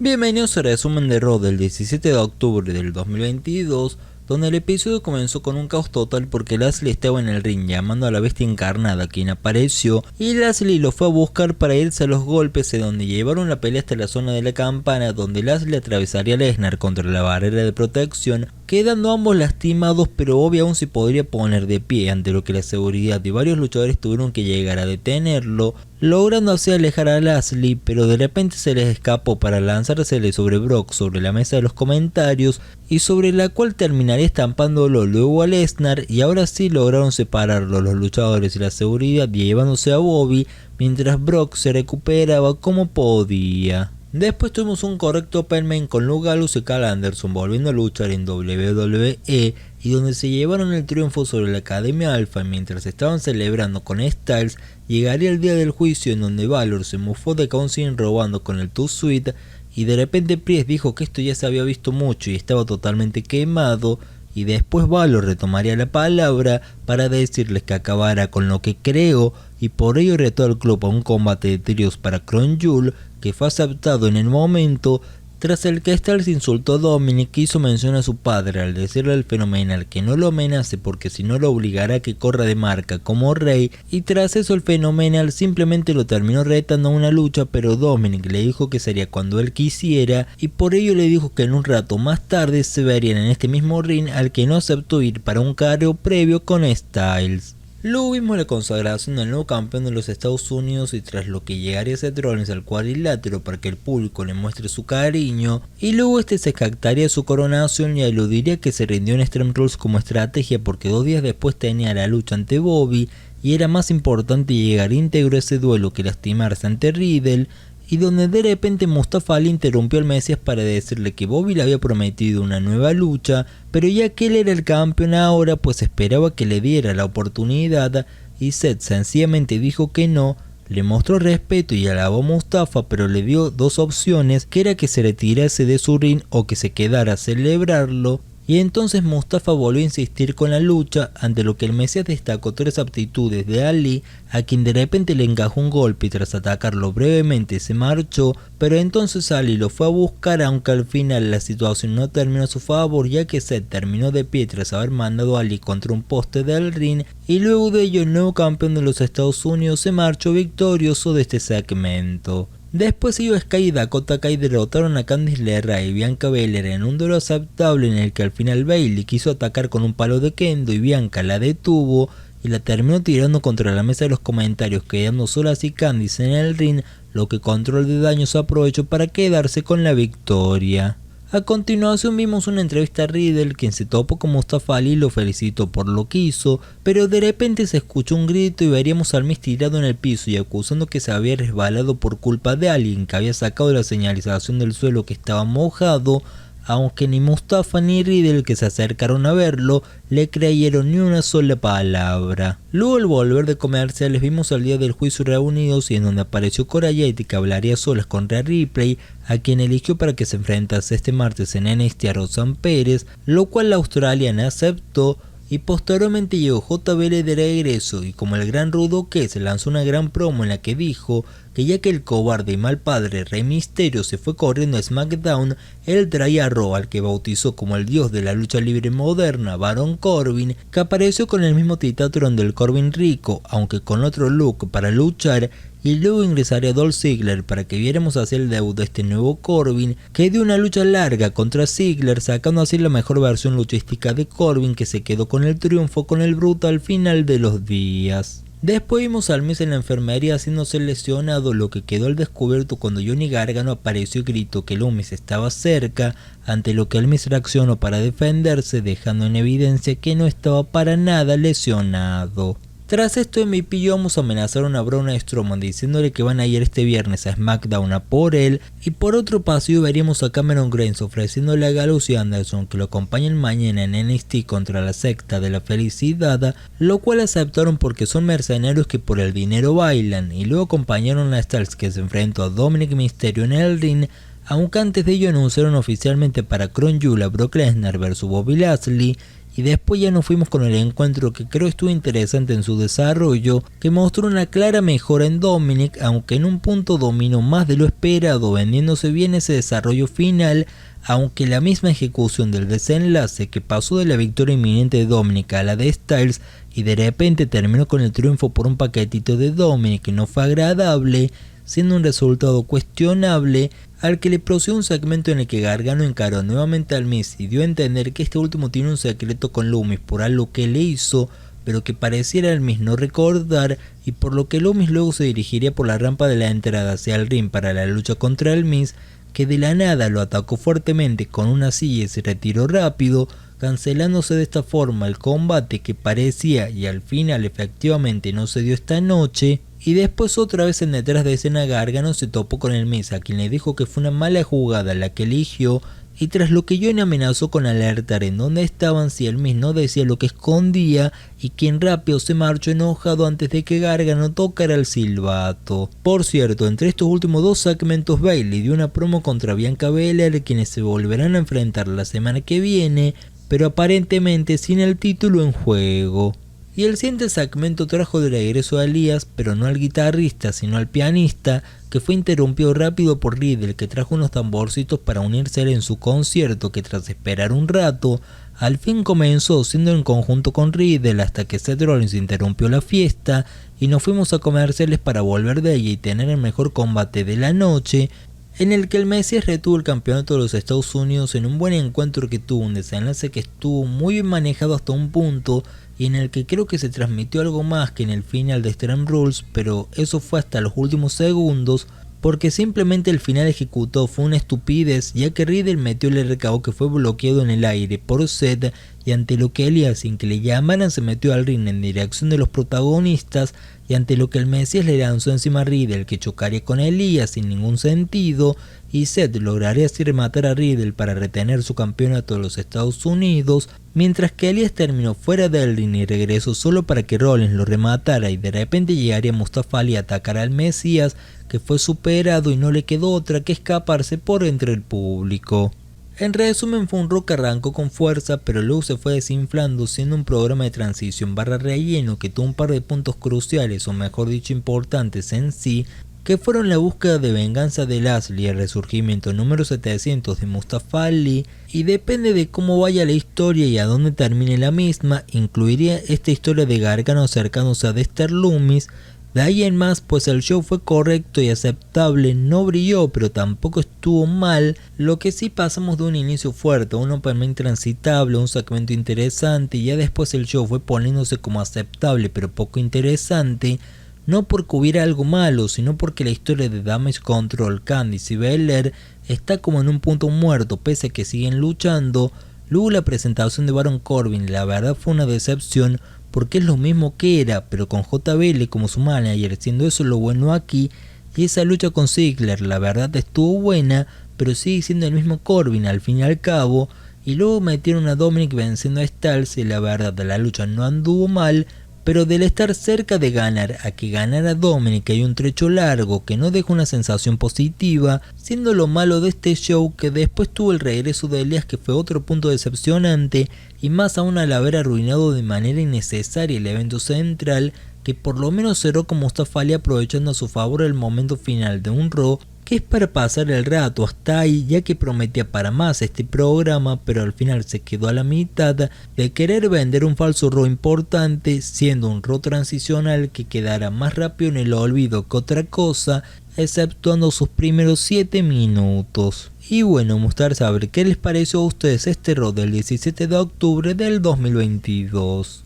Bienvenidos al resumen de Raw del 17 de octubre del 2022, donde el episodio comenzó con un caos total porque Lashley estaba en el ring llamando a la bestia encarnada, quien apareció, y Lashley lo fue a buscar para irse a los golpes, en donde llevaron la pelea hasta la zona de la campana, donde Lashley atravesaría a Lesnar contra la barrera de protección, quedando ambos lastimados, pero Bobby aún se podría poner de pie, ante lo que la seguridad y varios luchadores tuvieron que llegar a detenerlo, logrando así alejar a Lashley, pero de repente se les escapó para lanzársele sobre Brock sobre la mesa de los comentarios, y sobre la cual terminaría estampándolo luego a Lesnar, y ahora sí lograron separarlo los luchadores y la seguridad, llevándose a Bobby, mientras Brock se recuperaba como podía. Después tuvimos un correcto open main con Luke Gallows y Karl Anderson volviendo a luchar en WWE, y donde se llevaron el triunfo sobre la Academia Alpha. Mientras estaban celebrando con Styles, llegaría el día del juicio, en donde Balor se mufó de Council robando con el Too Sweet, y de repente Priest dijo que esto ya se había visto mucho y estaba totalmente quemado, y después Balor retomaría la palabra para decirles que acabara con lo que creó, y por ello retó al club a un combate de tríos para Crown Jewel, que fue aceptado en el momento, tras el que Styles insultó a Dominic, que hizo mención a su padre al decirle al Fenomenal que no lo amenace porque si no lo obligará a que corra de marca como rey, y tras eso el Fenomenal simplemente lo terminó retando a una lucha, pero Dominic le dijo que sería cuando él quisiera, y por ello le dijo que en un rato más tarde se verían en este mismo ring, al que no aceptó ir para un careo previo con Styles. Luego vimos la consagración del nuevo campeón de los Estados Unidos, y tras lo que llegaría Seth Rollins al cuadrilátero para que el público le muestre su cariño, y luego este se jactaría su coronación y aludiría que se rindió en Extreme Rules como estrategia porque 2 días después tenía la lucha ante Bobby y era más importante llegar íntegro a ese duelo que lastimarse ante Riddle, y donde de repente Mustafa Ali interrumpió al Mesías para decirle que Bobby le había prometido una nueva lucha, pero ya que él era el campeón ahora, pues esperaba que le diera la oportunidad, y Seth sencillamente dijo que no, le mostró respeto y alabó a Mustafa, pero le dio 2 opciones, que era que se retirase de su ring o que se quedara a celebrarlo. Y entonces Mustafa volvió a insistir con la lucha, ante lo que el Mesías destacó 3 aptitudes de Ali, a quien de repente le encajó un golpe y tras atacarlo brevemente se marchó, pero entonces Ali lo fue a buscar, aunque al final la situación no terminó a su favor, ya que Seth terminó de pie tras haber mandado a Ali contra un poste del ring, y luego de ello el nuevo campeón de los Estados Unidos se marchó victorioso de este segmento. Después Io Sky y Dakota Kai derrotaron a Candice LeRae y Bianca Belair en un duelo aceptable, en el que al final Bayley quiso atacar con un palo de kendo y Bianca la detuvo y la terminó tirando contra la mesa de los comentarios, quedando sola así Candice en el ring, lo que Control de Daños aprovechó para quedarse con la victoria. A continuación vimos una entrevista a Riddle, quien se topó con Mustafa Ali y lo felicitó por lo que hizo, pero de repente se escuchó un grito y veríamos al Miz tirado en el piso y acusando que se había resbalado por culpa de alguien que había sacado la señalización del suelo que estaba mojado, aunque ni Mustafa ni Riddle, que se acercaron a verlo, le creyeron ni una sola palabra. Luego al volver de comerciales vimos al día del juicio reunidos, y en donde apareció Cora Jade, que hablaría solas con Rhea Ripley, a quien eligió para que se enfrentase este martes en NXT a Roxanne Pérez, lo cual la australiana aceptó. Y posteriormente llegó JBL de regreso, y como el gran rudo que se lanzó una gran promo en la que dijo que ya que el cobarde y mal padre Rey Mysterio se fue corriendo a SmackDown, él traía a Raw al que bautizó como el dios de la lucha libre moderna, Baron Corbin, que apareció con el mismo Titatron del Corbin rico, aunque con otro look para luchar, y luego ingresaría Dolph Ziggler para que viéramos hacia el debut de este nuevo Corbin, que dio una lucha larga contra Ziggler, sacando así la mejor versión luchística de Corbin, que se quedó con el triunfo con el brutal final de los días. Después vimos al Miz en la enfermería haciéndose lesionado, lo que quedó al descubierto cuando Johnny Gargano apareció y gritó que Loomis estaba cerca, ante lo que el Miz reaccionó para defenderse, dejando en evidencia que no estaba para nada lesionado. Tras esto, MVP y Omos amenazaron a Braun Strowman diciéndole que van a ir este viernes a SmackDown a por él, y por otro pasillo veríamos a Cameron Grimes ofreciéndole a Gallows y Anderson que lo acompañen mañana en NXT contra la secta de la felicidad, lo cual aceptaron porque son mercenarios que por el dinero bailan, y luego acompañaron a Styles, que se enfrentó a Dominic Mysterio en el ring, aunque antes de ello anunciaron oficialmente para Crown Jewel a Brock Lesnar vs Bobby Lashley, y después ya nos fuimos con el encuentro que creo estuvo interesante en su desarrollo, que mostró una clara mejora en Dominic, aunque en un punto dominó más de lo esperado, vendiéndose bien ese desarrollo final, aunque la misma ejecución del desenlace, que pasó de la victoria inminente de Dominic a la de Styles y de repente terminó con el triunfo por un paquetito de Dominic, que no fue agradable, siendo un resultado cuestionable, al que le procedió un segmento en el que Gargano encaró nuevamente al Miz y dio a entender que este último tiene un secreto con Loomis por algo que le hizo, pero que pareciera el Miz no recordar, y por lo que Loomis luego se dirigiría por la rampa de la entrada hacia el ring para la lucha contra el Miz, que de la nada lo atacó fuertemente con una silla y se retiró rápido, cancelándose de esta forma el combate que parecía y al final efectivamente no se dio esta noche. Y después otra vez en detrás de escena Gargano se topó con el Miz, a quien le dijo que fue una mala jugada la que eligió, y tras lo que Johnny amenazó con alertar en dónde estaban si el Miz no decía lo que escondía, y quien rápido se marchó enojado antes de que Gargano tocara el silbato. Por cierto, entre estos últimos dos segmentos Bayley dio una promo contra Bianca Belair, quienes se volverán a enfrentar la semana que viene, pero aparentemente sin el título en juego. Y el siguiente segmento trajo de regreso a Elias, pero no al guitarrista sino al pianista, que fue interrumpido rápido por Riddle, que trajo unos tamborcitos para unirse a él en su concierto, que tras esperar un rato, al fin comenzó siendo en conjunto con Riddle hasta que Seth Rollins interrumpió la fiesta y nos fuimos a comerciales para volver de ella y tener el mejor combate de la noche, en el que el Mesías retuvo el campeonato de los Estados Unidos en un buen encuentro que tuvo un desenlace que estuvo muy bien manejado hasta un punto, y en el que creo que se transmitió algo más que en el final de Extreme Rules, pero eso fue hasta los últimos segundos, porque simplemente el final ejecutado fue una estupidez, ya que Riddle metió el RKO que fue bloqueado en el aire por Seth, y ante lo que Elias, sin que le llamaran, se metió al ring en dirección de los protagonistas, y ante lo que el Mesías le lanzó encima a Riddle, que chocaría con Elias sin ningún sentido, y Seth lograría así rematar a Riddle para retener su campeonato de los Estados Unidos, mientras que Elias terminó fuera del ring y regresó solo para que Rollins lo rematara, y de repente llegaría Mustafa Ali a atacar al Mesías, que fue superado y no le quedó otra que escaparse por entre el público. En resumen, fue un Raw que arrancó con fuerza, pero luego se fue desinflando, siendo un programa de transición barra relleno que tuvo un par de puntos cruciales, o mejor dicho importantes en sí, que fueron la búsqueda de venganza de Lashley y el resurgimiento número 700 de Mustafa Ali, y depende de cómo vaya la historia y a dónde termine la misma, incluiría esta historia de Gargano acercándose a Dexter Lumis. De ahí en más, pues el show fue correcto y aceptable, no brilló pero tampoco estuvo mal, lo que sí pasamos de un inicio fuerte a un opening transitable, un segmento interesante, y ya después el show fue poniéndose como aceptable pero poco interesante, no porque hubiera algo malo, sino porque la historia de Damage Control, Candice y Belair está como en un punto muerto pese a que siguen luchando. Luego la presentación de Baron Corbin, la verdad fue una decepción, porque es lo mismo que era, pero con JBL como su manager, siendo eso lo bueno aquí. Y esa lucha con Ziggler, la verdad estuvo buena, pero sigue siendo el mismo Corbin al fin y al cabo. Y luego metieron a Dominic venciendo a Styles, y la verdad la lucha no anduvo mal, pero del estar cerca de ganar a que ganara Dominic hay un trecho largo que no deja una sensación positiva, siendo lo malo de este show que después tuvo el regreso de Elias, que fue otro punto decepcionante, y más aún al haber arruinado de manera innecesaria el evento central, que por lo menos cerró con Mustafa Ali aprovechando a su favor el momento final de un Raw, que es para pasar el rato hasta ahí, ya que prometía para más este programa, pero al final se quedó a la mitad de querer vender un falso Raw importante, siendo un Raw transicional que quedará más rápido en el olvido que otra cosa, exceptuando sus primeros 7 minutos. Y bueno, me gustaría saber qué les pareció a ustedes este Raw del 17 de octubre del 2022.